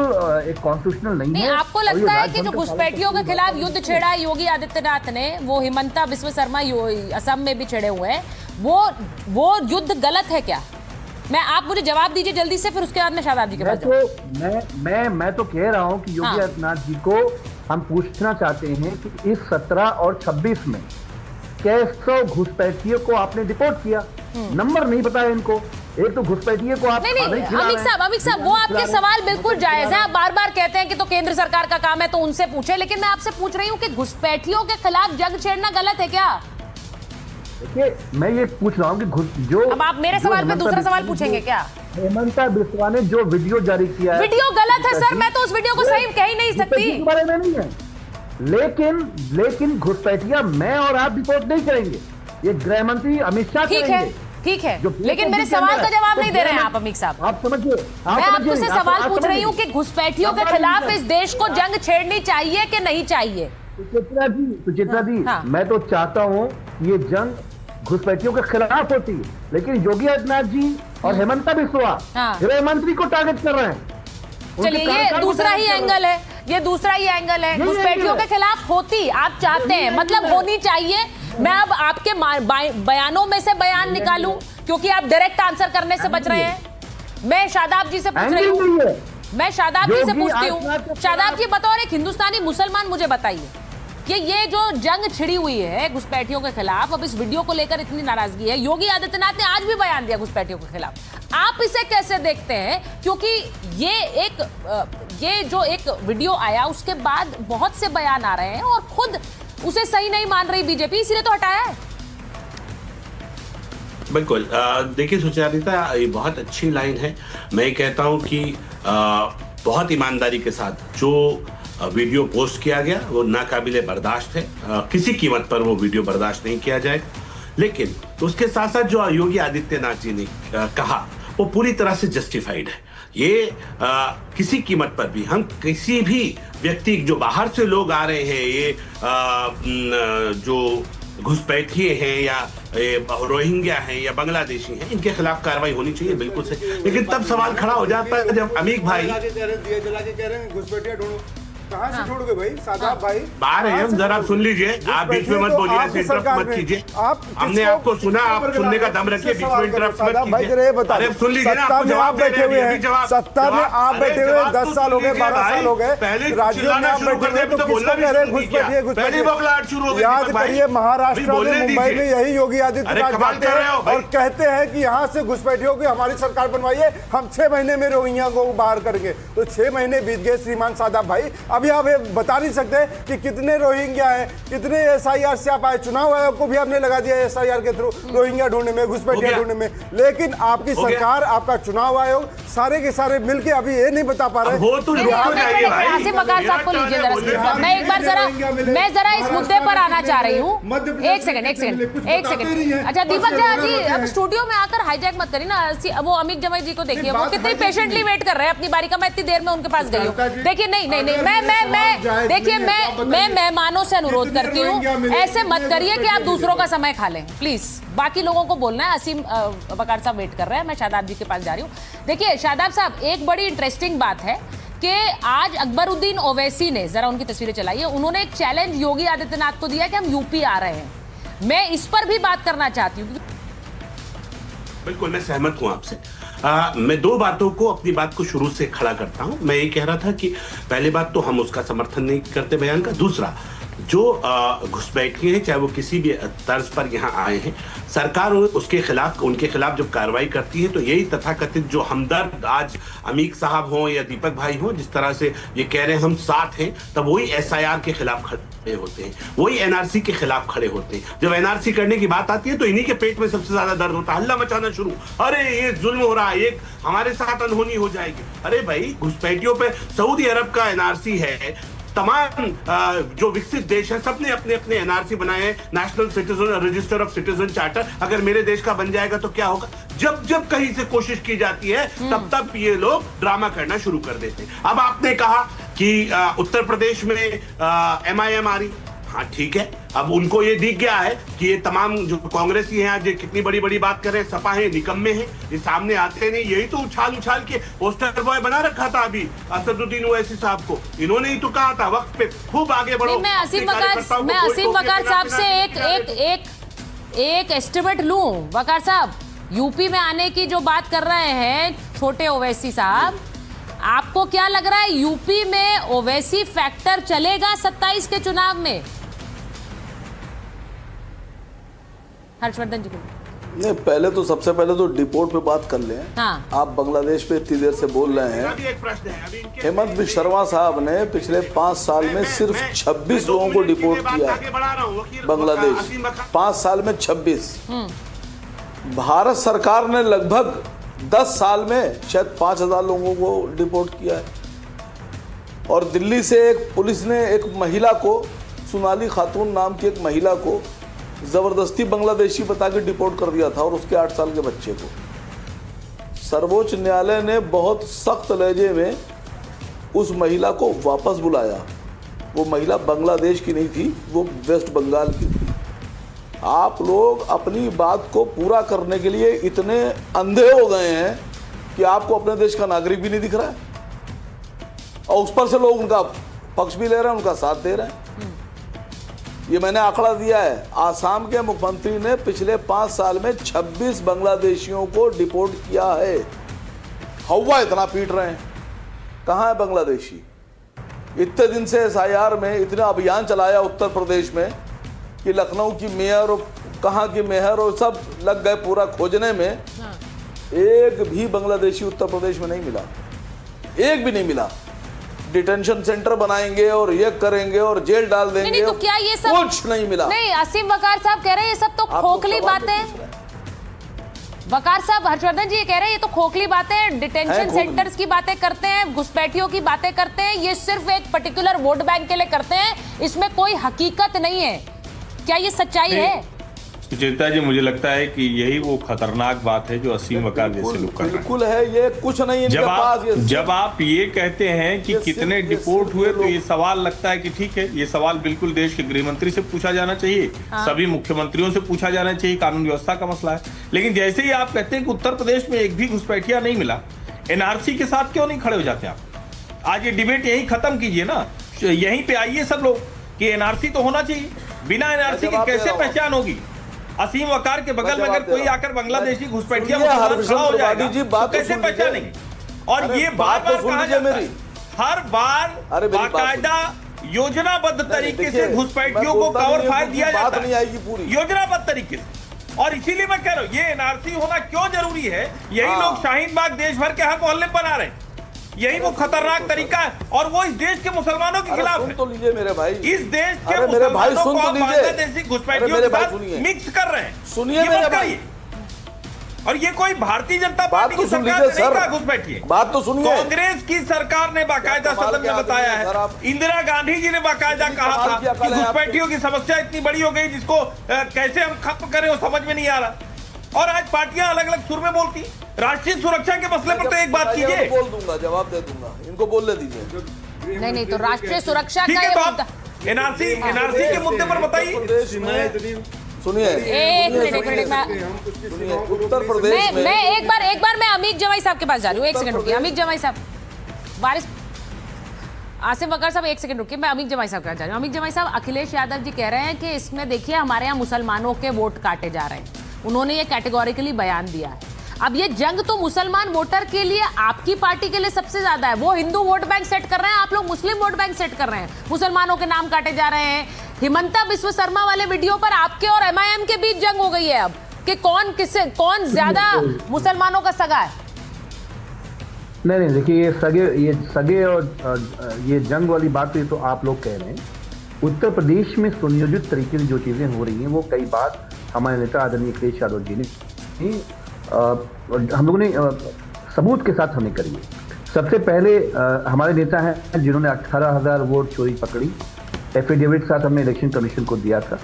एक कॉन्स्टिट्यूशनल नहीं है। आपको लगता है कि जो घुसपैठियों के खिलाफ युद्ध छेड़ा योगी आदित्यनाथ ने, वो हेमंता बिस्वा शर्मा असम में भी छेड़े हुए हैं, वो युद्ध गलत है क्या? आप मुझे जवाब दीजिए जल्दी से, फिर उसके बाद मैं शाहजाद जी के पास मैं तो कह रहा हूं कि योगी आदित्यनाथ जी को हम पूछना चाहते हैं कि इस 17 और 26 में कैसे घुसपैठियों को आपने डिपोर्ट किया? नंबर नहीं पता है इनको। एक तो घुसपैठिए को आप अमित साहब वो आपके सवाल बिल्कुल जायज है। आप बार बार कहते हैं कि तो केंद्र सरकार का काम है तो उनसे पूछे, लेकिन मैं आपसे पूछ रही हूँ कि घुसपैठियों के खिलाफ जंग छेड़ना गलत है क्या? देखिए, मैं ये पूछ रहा हूँ कि जो अब आप मेरे सवाल पे दूसरा सवाल पूछेंगे क्या? हेमंता बिस्वा ने जो वीडियो जारी किया है, वीडियो गलत है सर, मैं तो उस वीडियो को सही कह ही नहीं सकती। बारे में नहीं है, लेकिन घुसपैठिया मैं और आप रिपोर्ट नहीं करेंगे, ये गृह मंत्री अमित शाह करेंगे। ठीक है, लेकिन मेरे सवाल का जवाब नहीं दे रहे हैं आप अमित साहब। आप समझिए, मैं आपसे सवाल पूछ रही हूँ कि घुसपैठियों के खिलाफ इस देश को जंग छेड़नी चाहिए कि नहीं चाहिए? सुचित्रा जी, मैं तो चाहता हूँ ये जंग घुसपैठियों के खिलाफ होती है, लेकिन योगी आदित्यनाथ जी और हेमंता बिस्वा गृह मंत्री को टारगेट कर रहे हैं। चलिए, ये दूसरा ही एंगल है, घुसपैठियों के खिलाफ होती आप चाहते हैं, मतलब होनी चाहिए। मैं अब आपके बयानों में से बयान निकालूं क्योंकि आप डायरेक्ट आंसर करने से बच रहे हैं। मैं शादाब जी से पूछ रही हूँ, मैं शादाब जी से पूछती हूँ। शादाब जी, बतौर एक हिंदुस्तानी मुसलमान मुझे बताइए कि ये जो जंग छिड़ी हुई है घुसपैठियों के खिलाफ, अब इस वीडियो को लेकर इतनी नाराजगी है, योगी आदित्यनाथ ने आज भी बयान दिया घुसपैठियों के खिलाफ, आप इसे कैसे देखते हैं? क्योंकि ये जो एक वीडियो आया उसके बाद बहुत से बयान आ रहे हैं और खुद उसे सही नहीं मान रही बीजेपी, इसीलिए तो हटाया है। बिल्कुल, देखिए सुचारिता, ये बहुत अच्छी लाइन है। मैं कहता हूं कि बहुत ईमानदारी के साथ जो वीडियो पोस्ट किया गया वो नाकाबिले बर्दाश्त है। किसी कीमत पर वो वीडियो बर्दाश्त नहीं किया जाएगा। लेकिन उसके साथ साथ जो योगी आदित्यनाथ जी ने कहा वो पूरी तरह से जस्टिफाइड है। ये किसी कीमत पर भी हम किसी भी व्यक्ति जो बाहर से लोग आ रहे हैं, ये जो घुसपैठिए हैं या रोहिंग्या हैं या बांग्लादेशी हैं, इनके खिलाफ कार्रवाई होनी चाहिए, बिल्कुल से। लेकिन तब सवाल खड़ा हो जाता है जब अमीक भाई घुसपैठिया ढूंढो, कहाँ से ढूंढोगे भाई? सादाब भाई बाहर है, जरा आप सुन लीजिए, आप बीच में मत बोलिए, इंटरप्ट मत कीजिए। हमने आपको सुना, आप सुनने का दम रखिए, बीच में इंटरप्ट मत कीजिए। अरे सुन लीजिए ना, आपको जवाब बैठे हुए हैं, सत्ता में आप बैठे हुए 10 साल हो गए, 12 साल हो गए, राज्यों में आप बैठे हुए, तो किसको कह रहे हैं घुसपैठिए? याद करिए, महाराष्ट्र में, मुंबई में यही योगी आदित्यनाथ जाते हैं और कहते हैं कि यहाँ से घुसपैठियों की हमारी सरकार बनवाइए, हम 6 महीने में रोहिंग्या को बाहर करेंगे। तो 6 महीने बीत गए श्रीमान सादाब भाई, अभी आप बता नहीं सकते कि कितने रोहिंग्या हैं, कितने SIR से आप आए। चुनाव आयोग को भी आपने लगा दिया SIR के थ्रू रोहिंग्या ढूंढने में, घुसपैठिया ढूंढने में। लेकिन आपकी सरकार, आपका चुनाव आयोग सारे के सारे मिलके अभी ये नहीं बता पा रहे। आसिम वकार साहब को लीजिए जरा, मैं एक बार जरा इस मुद्दे पर आना चाह रही हूँ। एक सेकंड। अच्छा दीपक जी, अब स्टूडियो में आकर हाईजैक मत करिए ना। वो अमीक जमाई जी को देखिए, वो कितनी पेशेंटली वेट कर रहे हैं अपनी बारी का। मैं इतनी देर में उनके पास गई हूँ। देखिए नहीं, देखिए मैं मेहमानों से अनुरोध करती हूँ, ऐसे मत करिए कि आप दूसरों का समय खा लें, प्लीज। बाकी लोगों को बोलना है। असीम वकार साहब वेट कर रहे हैं, मैं शादाब जी के पास जा रही हूँ। देखिए शादाब साहब, एक बड़ी इंटरेस्टिंग बात है कि आज अकबरुद्दीन ओवैसी ने, जरा उनकी तस्वीरें चलाइए, उन्होंने एक चैलेंज योगी आदित्यनाथ को दिया कि हम यूपी आ रहे हैं। मैं इस पर भी बात करना चाहती हूँ। बिल्कुल, मैं सहमत हूं आपसे। मैं 2 बातों को, अपनी बात को शुरू से खड़ा करता हूं। मैं ये कह रहा था कि पहली बात तो हम उसका समर्थन नहीं करते बयान का। दूसरा, जो घुसपैठिए हैं, चाहे वो किसी भी तर्ज पर यहाँ आए हैं, सरकार उसके खिलाफ, उनके खिलाफ जब कार्रवाई करती है तो यही तथाकथित जो हमदर्द आज अमीक साहब हों या दीपक भाई हों, जिस तरह से ये कह रहे हैं हम साथ हैं, तब वही SIR के खिलाफ खड़े होते हैं, वही NRC के खिलाफ खड़े होते हैं। जब NRC करने की बात आती है तो इन्हीं के पेट में सबसे ज्यादा दर्द होता है, हल्ला मचाना शुरू, अरे ये जुल्म हो रहा है, ये हमारे साथ अनहोनी हो जाएगी। अरे भाई, घुसपैठियों पे सऊदी अरब का NRC है, तमाम जो विकसित देश हैं सबने अपने अपने NRC बनाए हैं, national citizen register of citizen charter. अगर मेरे देश का बन जाएगा तो क्या होगा? जब जब कहीं से कोशिश की जाती है तब ये लोग ड्रामा करना शुरू कर देते हैं। अब आपने कहा कि उत्तर प्रदेश में MIM आ रही, हाँ ठीक है। अब उनको ये दिख गया है कि ये तमाम जो कांग्रेसी हैं आज कितनी बड़ी बड़ी बात कर रहे हैं, सपा है, निकम्मे हैं, ये सामने आते नहीं। यही तो उछाल के पोस्टर बॉय बना रखा था अभी असदुद्दीन ओवैसी साहब को। इन्होंने ही तो कहा था वक्त पे खूब आगे बढ़ो। मैं असीम वकार साहब से एक एस्टिमेट लूं। वकार साहब, यूपी में आने की जो बात कर रहे हैं छोटे ओवैसी साहब, आपको क्या लग रहा है यूपी में ओवैसी फैक्टर चलेगा 27 के चुनाव में? हर्षवर्धन जी को नहीं, पहले तो सबसे पहले तो डिपोर्ट पे बात कर लें। हाँ। आप बांग्लादेश पे इतनी देर से बोल रहे हैं। हेमंत बिश्व शर्मा साहब ने पिछले 5 साल में सिर्फ 26 लोगों को डिपोर्ट किया है बांग्लादेश, 5 साल में 26। भारत सरकार ने लगभग 10 साल में शायद 5000 लोगों को डिपोर्ट किया है। और दिल्ली से एक पुलिस ने एक महिला को, सोनाली खातून नाम की एक महिला को जबरदस्ती बांग्लादेशी बता के डिपोर्ट कर दिया था, और उसके 8 साल के बच्चे को। सर्वोच्च न्यायालय ने बहुत सख्त लहजे में उस महिला को वापस बुलाया। वो महिला बांग्लादेश की नहीं थी, वो वेस्ट बंगाल की थी। आप लोग अपनी बात को पूरा करने के लिए इतने अंधे हो गए हैं कि आपको अपने देश का नागरिक भी नहीं दिख रहा है, और उस पर से लोग उनका पक्ष भी ले रहे हैं, उनका साथ दे रहे हैं। ये मैंने आंकड़ा दिया है। आसाम के मुख्यमंत्री ने पिछले 5 साल में 26 बांग्लादेशियों को डिपोर्ट किया है। हवा इतना पीट रहे हैं, कहाँ है बांग्लादेशी? इतने दिन से SIR में इतना अभियान चलाया उत्तर प्रदेश में कि लखनऊ की मेयर और कहाँ की मेयर और सब लग गए पूरा खोजने में। एक भी बांग्लादेशी उत्तर प्रदेश में नहीं मिला, एक भी नहीं मिला। डिटेंशन सेंटर बनाएंगे और ये करेंगे और जेल डाल देंगे, नहीं, तो क्या ये सब कुछ नहीं मिला। नहीं, असीम वकार साहब कह रहे हैं ये सब तो खोखली बातें। वकार साहब, हर्षवर्धन जी ये कह रहे हैं ये तो खोखली बातें, डिटेंशन सेंटर्स की बातें करते हैं, घुसपैठियों की बातें करते हैं, ये सिर्फ एक पर्टिकुलर वोट बैंक के लिए करते हैं, इसमें कोई हकीकत नहीं है। क्या ये सच्चाई है? सुचेता जी, मुझे लगता है कि यही वो खतरनाक बात है जो असीम वकार जैसे लोग कर रहे हैं। बिल्कुल है, ये कुछ नहीं इनके पास। जब आप ये कहते हैं कि कितने डिपोर्ट हुए, तो ये सवाल लगता है कि ठीक है, ये सवाल बिल्कुल देश के गृह मंत्री से पूछा जाना चाहिए, सभी मुख्यमंत्रियों से पूछा जाना चाहिए, कानून व्यवस्था का मसला है। लेकिन जैसे ही आप कहते हैं कि उत्तर प्रदेश में एक भी घुसपैठिया नहीं मिला, एनआरसी के साथ क्यों नहीं खड़े हो जाते आप? आज ये डिबेट यही खत्म कीजिए ना, यहीं पे आइए सब लोग कि एनआरसी तो होना चाहिए। बिना एनआरसी की कैसे पहचान होगी? असीम वकार के बगल में अगर कोई आकर बांग्लादेशी घुसपैठिया खड़ा हो जाएगा तो कैसे पहचानेंगे? और ये बार बार कहा जाता है, हर बार बाकायदा योजनाबद्ध तरीके से घुसपैठियों को कवर फायर दिया जाता है, योजनाबद्ध तरीके से। और इसीलिए मैं कह रहा हूँ, ये एनआरसी होना क्यों जरूरी है? यही लोग शाहीन बाग देश भर के हर मोहल्ले बना रहे हैं, यही वो खतरनाक तरीका है, और वो इस देश के मुसलमानों के खिलाफ है। तो लीजिए मेरे भाई, इस देश के मुसलमानों को बांग्लादेशी घुसपैठियों के साथ मिक्स कर रहे हैं। सुनिए मेरे भाई, और ये कोई भारतीय जनता पार्टी की सरकार ने नहीं कहा घुसपैठिए, बात तो सुनिए। कांग्रेस की सरकार ने बाकायदा सदन में बताया है, इंदिरा गांधी जी ने बाकायदा कहा था कि घुसपैठियों की समस्या इतनी बड़ी हो गई जिसको कैसे हम खत्म करें वो समझ में नहीं आ रहा। और आज पार्टियां अलग अलग सुर में बोलती। राष्ट्रीय सुरक्षा के मसले पर तो एक बात कीजिए। बोल दूंगा, जवाब दे दूंगा, इनको बोलने दीजिए। नहीं तो राष्ट्रीय सुरक्षा का ये मुद्दा, एनआरसी के मुद्दे पर बताइए। सुनिए, एक मिनट उत्तर प्रदेश में मैं एक बार मैं अमित जमाई साहब के पास जा रही हूँ। एक सेकंड रुकिए अमित जमाई साहब, बारिश आसिम वकार साहब, एक सेकंड रुकिए, मैं अमित जमाई साहब के पास जा रही हूँ। अमित जमाई साहब, अखिलेश यादव जी कह रहे हैं कि इसमें देखिए हमारे यहाँ मुसलमानों के वोट काटे जा रहे हैं, उन्होंने ये कैटेगोरिकली बयान दिया है। अब ये जंग तो मुसलमान वोटर के लिए, आपकी पार्टी के लिए सबसे ज्यादा है। वो हिंदू वोट बैंक सेट कर रहे हैं, आप लोग मुस्लिम वोट बैंक सेट कर रहे हैं, मुसलमानों के नाम काटे जा रहे हैं। हिमंता बिस्व शर्मा वाले वीडियो पर आपके और एमआईएम के बीच जंग हो गई है अब कि कौन ज्यादा मुसलमानों का सगा है। नहीं देखिए, ये सगे और ये जंग वाली बात तो आप लोग कह रहे हैं। उत्तर प्रदेश में सुनियोजित तरीके से जो चीजें हो रही हैं वो कई बार हमारे नेता आदरणीय अखिलेश यादव जी ने हम लोगों ने सबूत के साथ हमें करी है। सबसे पहले हमारे नेता हैं जिन्होंने 18,000 वोट चोरी पकड़ी, एफिडेविट साथ हमने इलेक्शन कमीशन को दिया था।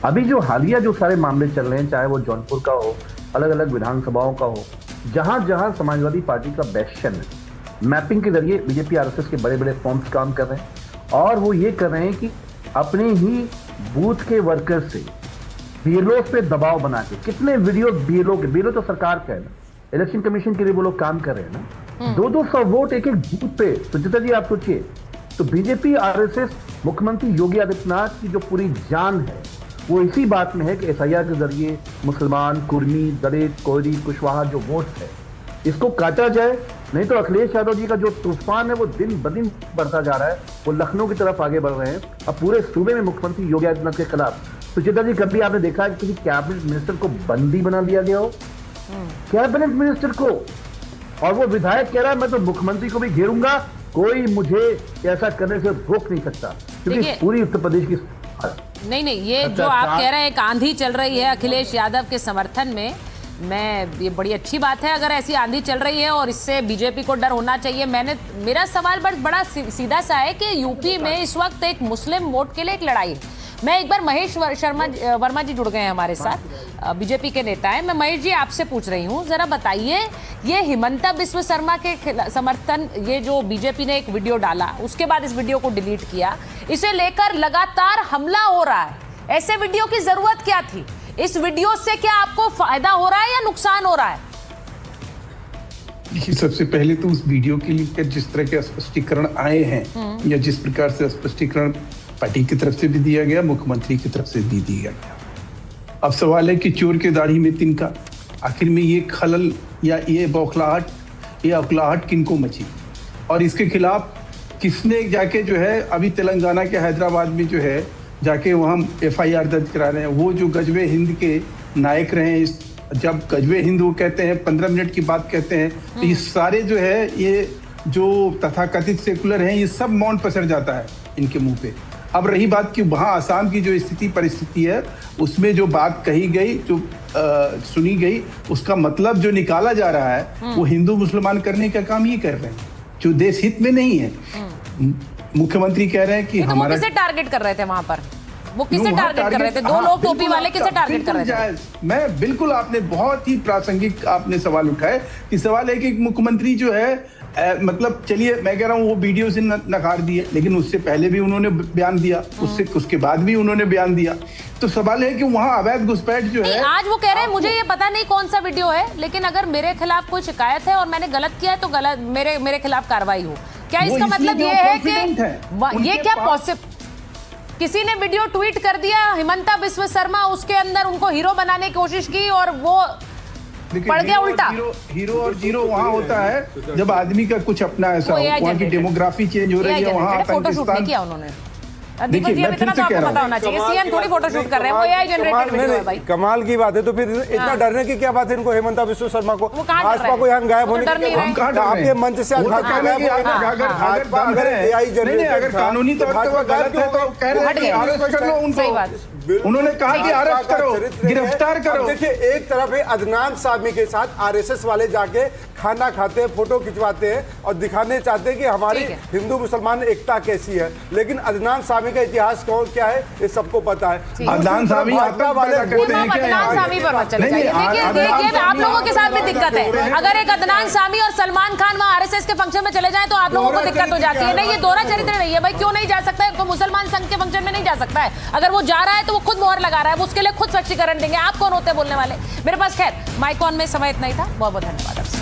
अभी जो हालिया जो सारे मामले चल रहे हैं, चाहे वो जौनपुर का हो, अलग अलग विधानसभाओं का हो, जहां जहां समाजवादी पार्टी का बेस्शन है, मैपिंग के जरिए बीजेपी आरएसएस के बड़े बड़े फॉर्म्स काम कर रहे हैं और वो ये कर रहे हैं कि अपने ही बूथ के वर्कर से बीएलओ पे दबाव बना के, कितने वीडियो बीएलओ तो सरकार का है ना, इलेक्शन कमीशन के लिए वो लोग काम कर रहे हैं ना, 200 वोट एक बूथ पे। सुचिता जी आप सोचिए, तो बीजेपी आरएसएस मुख्यमंत्री योगी आदित्यनाथ की जो पूरी जान है वो इसी बात में है कि एसआईआर के जरिए मुसलमान, कुर्मी, दलित, कोयरी, कुशवाहा जो वोट है इसको काटा जाए। नहीं तो अखिलेश यादव जी का जो तूफान है वो दिन ब दिन बढ़ता जा रहा है, वो लखनऊ की तरफ आगे बढ़ रहे हैं। अब पूरे सूबे में मुख्यमंत्री योगी आदित्यनाथ के खिलाफ, सुचिता जी कभी आपने देखा है कि किसी कैबिनेट मिनिस्टर को बंदी बना दिया गया हो? कैबिनेट मिनिस्टर को, और वो विधायक कह रहा है मैं तो मुख्यमंत्री को भी घेरूंगा, कोई मुझे ऐसा करने से रोक नहीं सकता, क्योंकि पूरी उत्तर प्रदेश की नहीं ये जो आप कह रहे हैं एक आंधी चल रही है अखिलेश यादव के समर्थन में, ये बड़ी अच्छी बात है अगर ऐसी आंधी चल रही है और इससे बीजेपी को डर होना चाहिए। मेरा सवाल बड़ा सीधा सा है कि यूपी में इस वक्त एक मुस्लिम वोट के लिए एक लड़ाई है। मैं एक बार महेश वर्मा जी जुड़ गए हैं हमारे साथ, बीजेपी के नेता हैं। मैं महेश जी आपसे पूछ रही हूँ, जरा बताइए ये हिमंता बिस्व शर्मा के समर्थन, ये जो बीजेपी ने एक वीडियो डाला उसके बाद इस वीडियो को डिलीट किया, इसे लेकर लगातार हमला हो रहा है, ऐसे वीडियो की जरूरत क्या थी? इस वीडियो से क्या आपको फायदा हो रहा है या नुकसान हो रहा है? देखिए, सबसे पहले तो उस वीडियो के लिए जिस तरह के स्पष्टीकरण आए हैं या जिस प्रकार से स्पष्टीकरण पार्टी की तरफ से भी दिया गया, मुख्यमंत्री की तरफ से भी दिया गया, अब सवाल है कि चोर के दाढ़ी में तिनका, आखिर में ये खलल या ये बौखलाहट, ये अवखलाहट किनको मची और इसके खिलाफ किसने जाके जो है अभी तेलंगाना के हैदराबाद में जो है जाके वहाँ FIR दर्ज करा रहे हैं। वो जो गजबे हिंद के नायक रहे, जब गजबे हिंद वो कहते हैं 15 मिनट की बात कहते हैं, तो ये सारे जो है ये जो तथाकथित सेकुलर हैं ये सब मौन पसर जाता है इनके मुंह पे। अब रही बात कि वहाँ आसाम की जो स्थिति परिस्थिति है उसमें जो बात कही गई, जो सुनी गई, उसका मतलब जो निकाला जा रहा है वो हिंदू मुसलमान करने का काम ये कर रहे हैं, जो देश हित में नहीं है। मुख्यमंत्री कह रहे हैं कि हमारा, किसे टारगेट कर रहे थे वहां पर? वो किसे टारगेट कर रहे थे? दो लोग टोपी वाले किसे टारगेट कर रहे थे? मैं बिल्कुल, आपने बहुत ही प्रासंगिक आपने सवाल उठाए कि सवाल है कि मुख्यमंत्री जो है मतलब चलिए मैं कह रहा हूँ वो वीडियो से नकार दिए, लेकिन उससे पहले भी उन्होंने बयान दिया, उसके बाद भी उन्होंने बयान दिया। तो सवाल है कि वहाँ अवैध घुसपैठ जो है, आज वो कह रहे हैं मुझे ये पता नहीं कौन सा वीडियो है, लेकिन अगर मेरे खिलाफ कोई शिकायत है और मैंने गलत किया है तो गलत मेरे खिलाफ कार्रवाई हो। क्या इसका मतलब ये है कि ये क्या पॉसिबल? किसी ने वीडियो ट्वीट कर दिया, हिमंता बिस्वा शर्मा उसके अंदर उनको हीरो बनाने की कोशिश की और वो पड़ गया उल्टा। हीरो और जीरो वहाँ होता है जब आदमी का कुछ अपना ऐसा, वहाँ की डेमोग्राफी चेंज हो रही है, वहाँ फोटोशूट नहीं किया उन्होंने। दीपक जी, इतना तो आपको पता होना चाहिए, सीएम थोड़ी फोटोशूट कर रहे हैं, वो एआई जनरेटेड वीडियो है भाई। कमाल की बात है, तो फिर इतना डरने की क्या बात है इनको? हेमंता बिस्वा शर्मा को, भाजपा को यहाँ गायब होने की, आपके मंच से अगर कानूनी तौर पर वो गलत है तो कह रहे हैं अरेस्ट कर लो उनको। उन्होंने कहा कि अरेस्ट करो, गिरफ्तार करो। देखिए, एक तरफ है अदनान सामी के साथ आरएसएस वाले जाके खाना खाते हैं, फोटो खिंचवाते हैं और दिखाने चाहते हैं कि हमारी हिंदू मुसलमान एकता कैसी है, लेकिन अदनान सामी का इतिहास कौन क्या है ये सबको पता है। अदनान सामी वाले बोलते हैं कि अदनान सामी पर मत चले जाइए। देखिए आप लोगों के साथ भी दिक्कत है, अगर एक अदनान सामी और सलमान खान वहाँ आरएसएस के फंक्शन में चले जाएं तो आप लोगों को दिक्कत हो जाती है। नहीं, ये दोहरा चरित्र नहीं है भाई, क्यों नहीं जा सकता है? तो मुसलमान संघ के फंक्शन में नहीं जा सकता है, अगर वो जा रहा है तो वो खुद मोहर लगा रहा है, वो उसके लिए खुद स्पष्टीकरण देंगे। आप कौन होते हैं बोलने वाले? मेरे पास खैर माइक ऑन में समय इतना ही था, बहुत बहुत धन्यवाद।